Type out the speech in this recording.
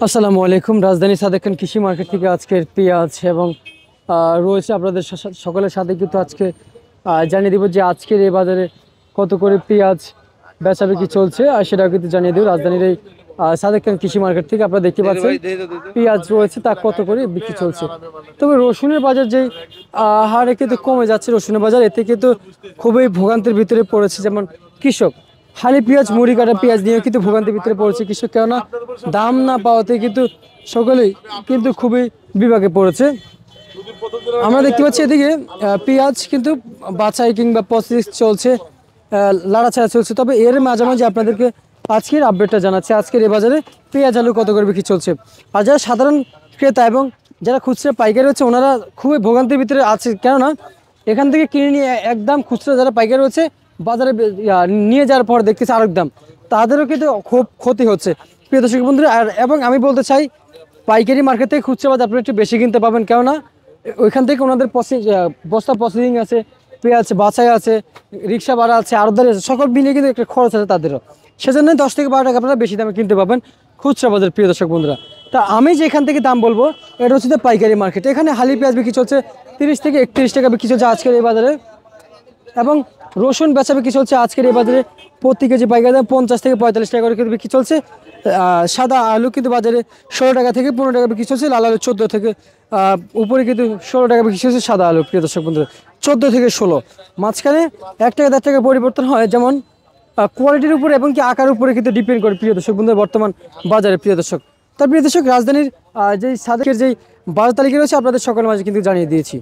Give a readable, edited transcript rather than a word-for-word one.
আসসালামু আলাইকুম। রাজধানী সাদেক খান কৃষি মার্কেট থেকে আজকের পেঁয়াজ এবং রয়েছে আপনাদের সকলের সাথে কিন্তু আজকে জানিয়ে দিব যে আজকের এই বাজারে কত করে পেঁয়াজ বেচাবিক্রি চলছে, আর সেটাও কিন্তু জানিয়ে দেব রাজধানীর এই সাদেক খান কৃষি মার্কেট থেকে। আপনারা দেখতে পাচ্ছেন পেঁয়াজ রয়েছে তা কত করে বিক্রি চলছে। তবে রসুনের বাজার যেই হারে কিন্তু কমে যাচ্ছে রসুনের বাজার, এতে কিন্তু খুবই ভোগান্তির ভিতরে পড়েছে যেমন কৃষক। হালি পেঁয়াজ, মুড়ি কাটা পেঁয়াজ নিয়েও কিন্তু ভোগান্তির ভিতরে পড়েছে কৃষক, কেননা দাম না পাওয়াতে কিন্তু সকলেই কিন্তু খুবই বিপাকে পড়েছে। আমরা দেখতে পাচ্ছি এদিকে পেঁয়াজ কিন্তু বাছাই কিংবা প্রসেস চলছে, লাড়াছাড়া চলছে। তবে এর মাঝামাঝি আপনাদেরকে আজকের আপডেটটা জানাচ্ছে আজকের এই বাজারে পেঁয়াজ আলু কত করে বিক্রি চলছে। আর যারা সাধারণ ক্রেতা এবং যারা খুচরা পাইকারি হচ্ছে ওনারা খুবই ভোগান্তির ভিতরে আছে, কেননা এখান থেকে কিনে নিয়ে একদম খুচরা যারা পাইকারি হচ্ছে বাজারে নিয়ে যাওয়ার পর দেখতেছে আরেক দাম, তাদেরও কিন্তু খুব ক্ষতি হচ্ছে প্রিয় দর্শক বন্ধুরা। আর এবং আমি বলতে চাই পাইকারি মার্কেট থেকে খুচরা বাজার আপনি একটু বেশি কিনতে পাবেন, কেননা ওইখান থেকে ওনাদের বস্তা প্রসেসিং আছে, পেঁয়াজ বাছাই আছে, রিক্সা ভাড়া আছে, আরদারি আছে, সকল মিলিয়ে কিন্তু একটা খরচ আছে তাদেরও। সেজন্য 10 থেকে 12 টাকা আপনারা বেশি দামে কিনতে পাবেন খুচরা বাজার প্রিয় দর্শক বন্ধুরা। তা আমি যেখান থেকে দাম বলবো এটা হচ্ছে পাইকারি মার্কেট। এখানে হালি পেঁয়াজ বিক্রি চলছে 30 থেকে 31 টাকা বিক্রি চলছে আজকের এই বাজারে, এবং রসুন বেচা বিক্রি চলছে আজকের এই বাজারে প্রতি কেজি পাইকারি দাম 50 থেকে 45 টাকা করে কিন্তু বিক্রি চলছে। সাদা আলু কিন্তু বাজারে 16 টাকা থেকে 15 টাকা বিক্রি চলছে, লাল আলু 14 থেকে উপরে কিন্তু 16 টাকা বিক্রি চলছে সাদা আলু প্রিয় দর্শক বন্ধুরা, 14 থেকে 16। মাঝখানে 1 টাকা 1.5 টাকা পরিবর্তন হয়, যেমন কোয়ালিটির উপরে এবং কি আকার উপরে কিন্তু ডিপেন্ড করে প্রিয় দর্শক বন্ধুরা বর্তমান বাজারে প্রিয় দর্শক। তার প্রিয় দর্শক রাজধানীর যেই সাদেকের যেই বাজার তালিকা রয়েছে আপনাদের সকলের মাঝে কিন্তু জানিয়ে দিয়েছি।